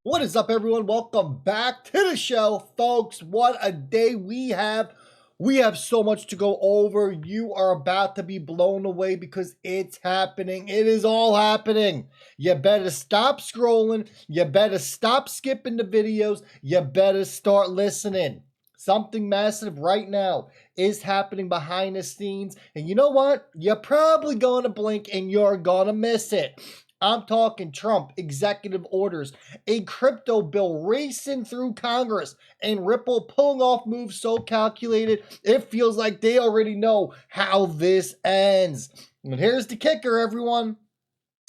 What is up, everyone? Welcome back to the show, folks. What a day we have. We have so much to go over. You are about to be blown away because it's happening. It is all happening. You better stop scrolling. You better stop skipping the videos. You better start listening. Something massive right now is happening behind the scenes. And you know what? You're probably going to blink and you're going to miss it. I'm talking Trump executive orders, a crypto bill racing through Congress, and Ripple pulling off moves so calculated, it feels like they already know how this ends. And here's the kicker, everyone.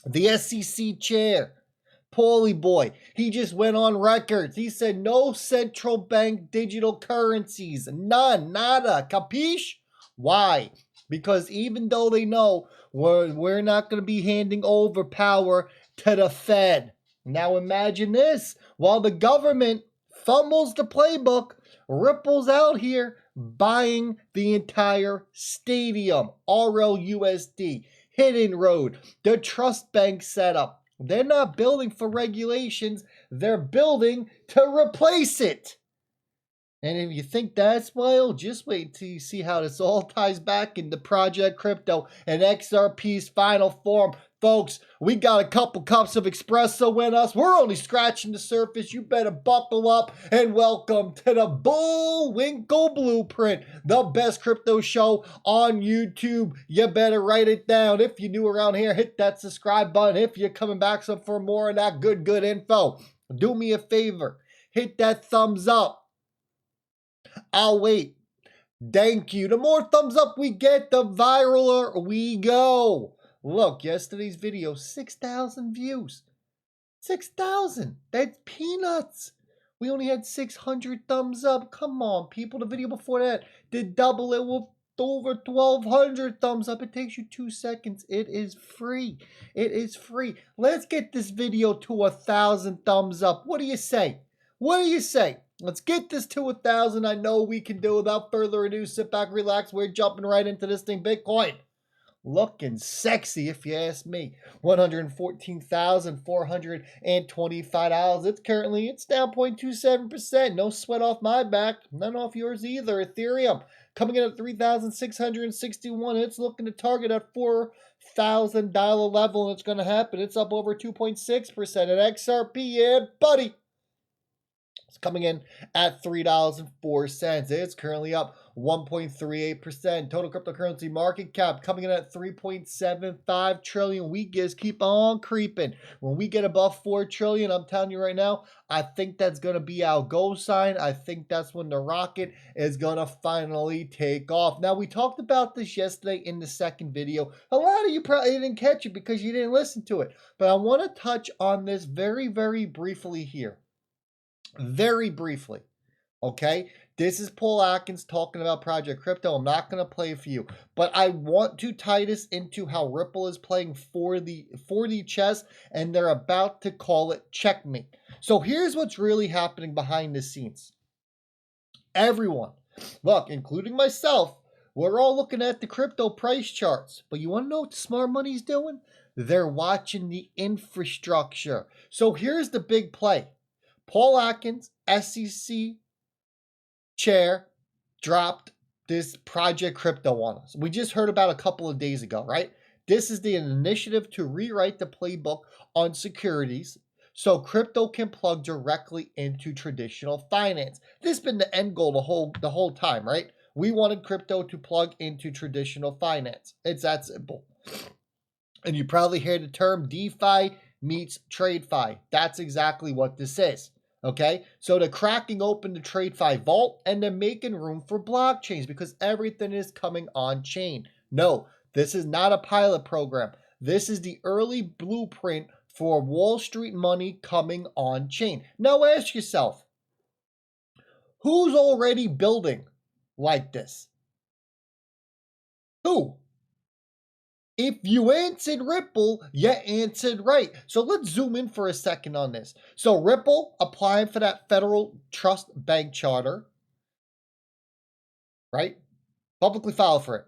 The SEC chair, Paulie boy, he just went on record. He said no central bank digital currencies. None. Nada. Capiche? Why? Because even though they know we're not going to be handing over power to the Fed. Now imagine this. While the government fumbles the playbook, Ripple's out here buying the entire stadium. RLUSD. Hidden Road. The trust bank setup. They're not building for regulations. They're building to replace it. And if you think that's wild, just wait till you see how this all ties back into Project Crypto and XRP's final form. Folks, we got a couple cups of espresso in us. We're only scratching the surface. You better buckle up and welcome to the Bullwinkle Blueprint, the best crypto show on YouTube. You better write it down. If you're new around here, hit that subscribe button. If you're coming back for more of that good info, do me a favor. Hit that thumbs up. I'll wait. Thank you. The more thumbs up we get, the viraler we go. Look, yesterday's video, 6,000 views. 6,000. That's peanuts. We only had 600 thumbs up. Come on, people. The video before that did double it with over 1,200 thumbs up. It takes you 2 seconds. It is free. It is free. Let's get this video to 1,000 thumbs up. What do you say? What do you say? Let's get this to 1,000. I know we can do. Without further ado, sit back, relax. We're jumping right into this thing. Bitcoin looking sexy, if you ask me. $114,425. It's down 0.27%. No sweat off my back. None off yours either. Ethereum coming in at 3,661. It's looking to target at $4,000 level, and it's going to happen. It's up over 2.6%. At XRP, yeah, buddy. It's coming in at $3.04. It's currently up 1.38%. Total cryptocurrency market cap coming in at 3.75 trillion. We just keep on creeping. When we get above 4 trillion, I'm telling you right now, I think that's going to be our go sign. I think that's when the rocket is going to finally take off. Now, we talked about this yesterday in the second video. A lot of you probably didn't catch it because you didn't listen to it. But I want to touch on this very, very briefly here. Very briefly, okay? This is Paul Atkins talking about Project Crypto. I'm not going to play for you, but I want to tie this into how Ripple is playing 4D chess, and they're about to call it checkmate. So here's what's really happening behind the scenes. Everyone, look, including myself, we're all looking at the crypto price charts, but you want to know what the smart money's doing? They're watching the infrastructure. So here's the big play. Paul Atkins, SEC chair, dropped this Project Crypto on us. We just heard about a couple of days ago, right? This is the initiative to rewrite the playbook on securities so crypto can plug directly into traditional finance. This has been the end goal the whole time, right? We wanted crypto to plug into traditional finance. It's that simple. And you probably hear the term DeFi meets TradeFi. That's exactly what this is. Okay, so they're cracking open the TradeFi vault and they're making room for blockchains because everything is coming on chain. No, this is not a pilot program. This is the early blueprint for Wall Street money coming on chain. Now ask yourself, who's already building like this? Who? If you answered Ripple, you answered right. So let's zoom in for a second on this. So Ripple applying for that federal trust bank charter, right? Publicly filed for it.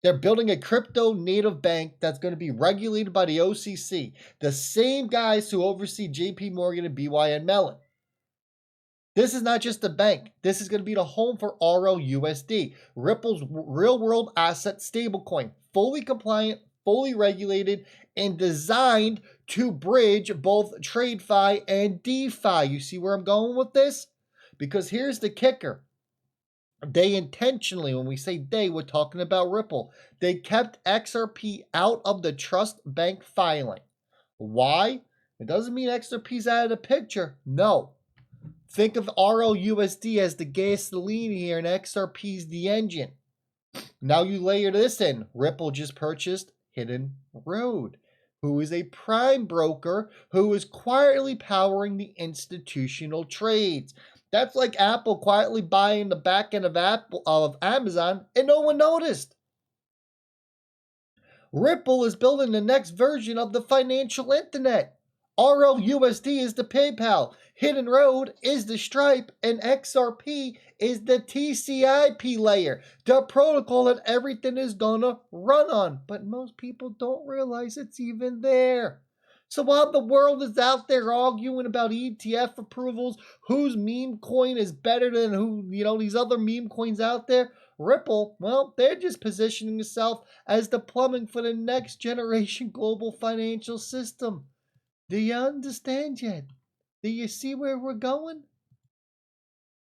They're building a crypto native bank that's going to be regulated by the OCC, the same guys who oversee JP Morgan and BYN Mellon. This is not just a bank. This is going to be the home for RLUSD, Ripple's real-world asset stablecoin, fully compliant, fully regulated, and designed to bridge both TradeFi and DeFi. You see where I'm going with this? Because here's the kicker. They intentionally, when we say they, we're talking about Ripple, they kept XRP out of the trust bank filing. Why? It doesn't mean XRP's out of the picture. No. Think of RLUSD as the gasoline here and XRP's the engine. Now you layer this in. Ripple just purchased Hidden Road, who is a prime broker who is quietly powering the institutional trades. That's like Apple quietly buying the back end of Amazon and no one noticed. Ripple is building the next version of the financial internet. RLUSD is the PayPal, Hidden Road is the Stripe, and XRP is the TCP layer, the protocol that everything is gonna run on. But most people don't realize it's even there. So while the world is out there arguing about ETF approvals, whose meme coin is better than these other meme coins out there, Ripple, well, they're just positioning itself as the plumbing for the next generation global financial system. Do you understand yet? Do you see where we're going?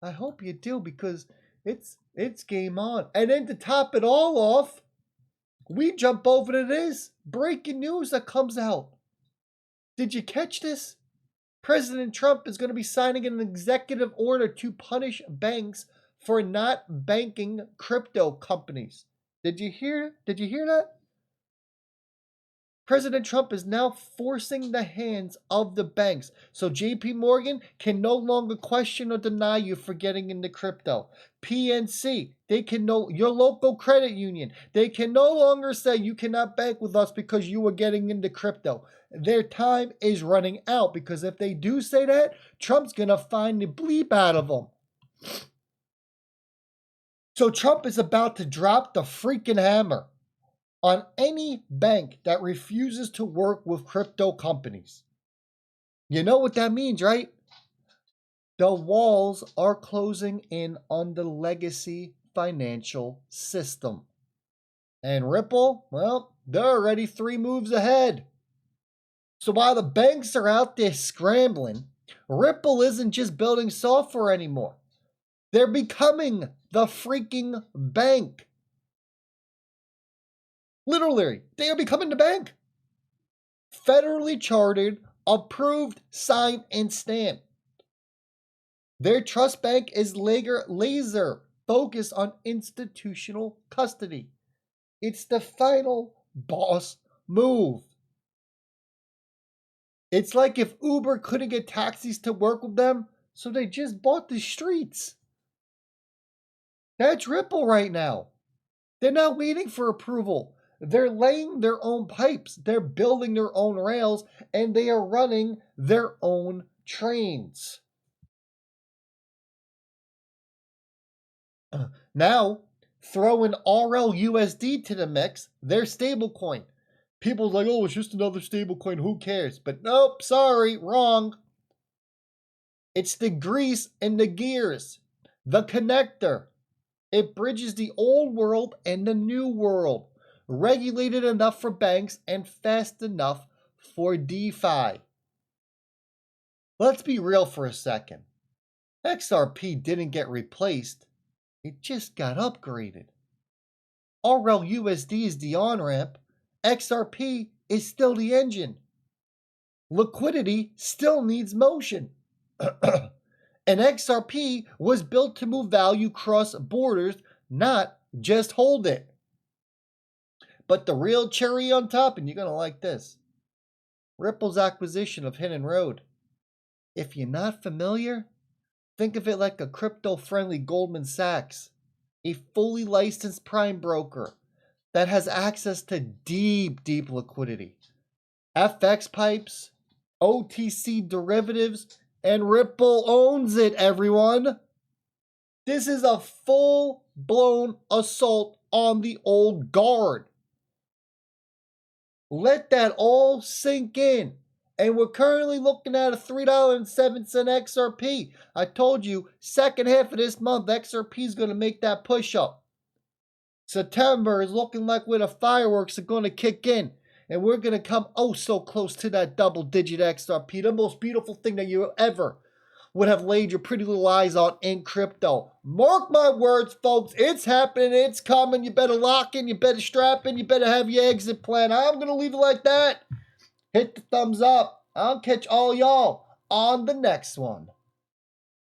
I hope you do, because it's game on. And then to top it all off, we jump over to this breaking news that comes out. Did you catch this? President Trump is going to be signing an executive order to punish banks for not banking crypto companies. Did you hear that? President Trump is now forcing the hands of the banks. So JP Morgan can no longer question or deny you for getting into crypto. PNC, your local credit union, they can no longer say you cannot bank with us because you are getting into crypto. Their time is running out, because if they do say that, Trump's going to find the bleep out of them. So Trump is about to drop the freaking hammer on any bank that refuses to work with crypto companies. You know what that means, right? The walls are closing in on the legacy financial system. And Ripple, well, they're already 3 moves ahead. So while the banks are out there scrambling, Ripple isn't just building software anymore. They're becoming the freaking bank. Literally, they are becoming the bank. Federally chartered, approved, signed, and stamped. Their trust bank is laser focused on institutional custody. It's the final boss move. It's like if Uber couldn't get taxis to work with them, so they just bought the streets. That's Ripple right now. They're not waiting for approval. They're laying their own pipes, they're building their own rails, and they are running their own trains. Now, throw in RLUSD to the mix, their stablecoin. People's like, oh, it's just another stablecoin, who cares? But nope, sorry, wrong. It's the grease and the gears, the connector. It bridges the old world and the new world. Regulated enough for banks and fast enough for DeFi. Let's be real for a second. XRP didn't get replaced. It just got upgraded. RLUSD is the on-ramp. XRP is still the engine. Liquidity still needs motion. And XRP was built to move value cross borders, not just hold it. But the real cherry on top, and you're going to like this, Ripple's acquisition of Hidden Road. If you're not familiar, think of it like a crypto-friendly Goldman Sachs, a fully licensed prime broker that has access to deep liquidity, FX pipes, OTC derivatives, and Ripple owns it, everyone. This is a full-blown assault on the old guard. Let that all sink in. And we're currently looking at a $3.07 XRP. I told you, second half of this month, XRP is going to make that push up. September is looking like where the fireworks are going to kick in. And we're going to come oh so close to that double-digit XRP. The most beautiful thing that you ever would have laid your pretty little eyes on in crypto. Mark my words, folks. It's happening. It's coming. You better lock in. You better strap in. You better have your exit plan. I'm going to leave it like that. Hit the thumbs up. I'll catch all y'all on the next one.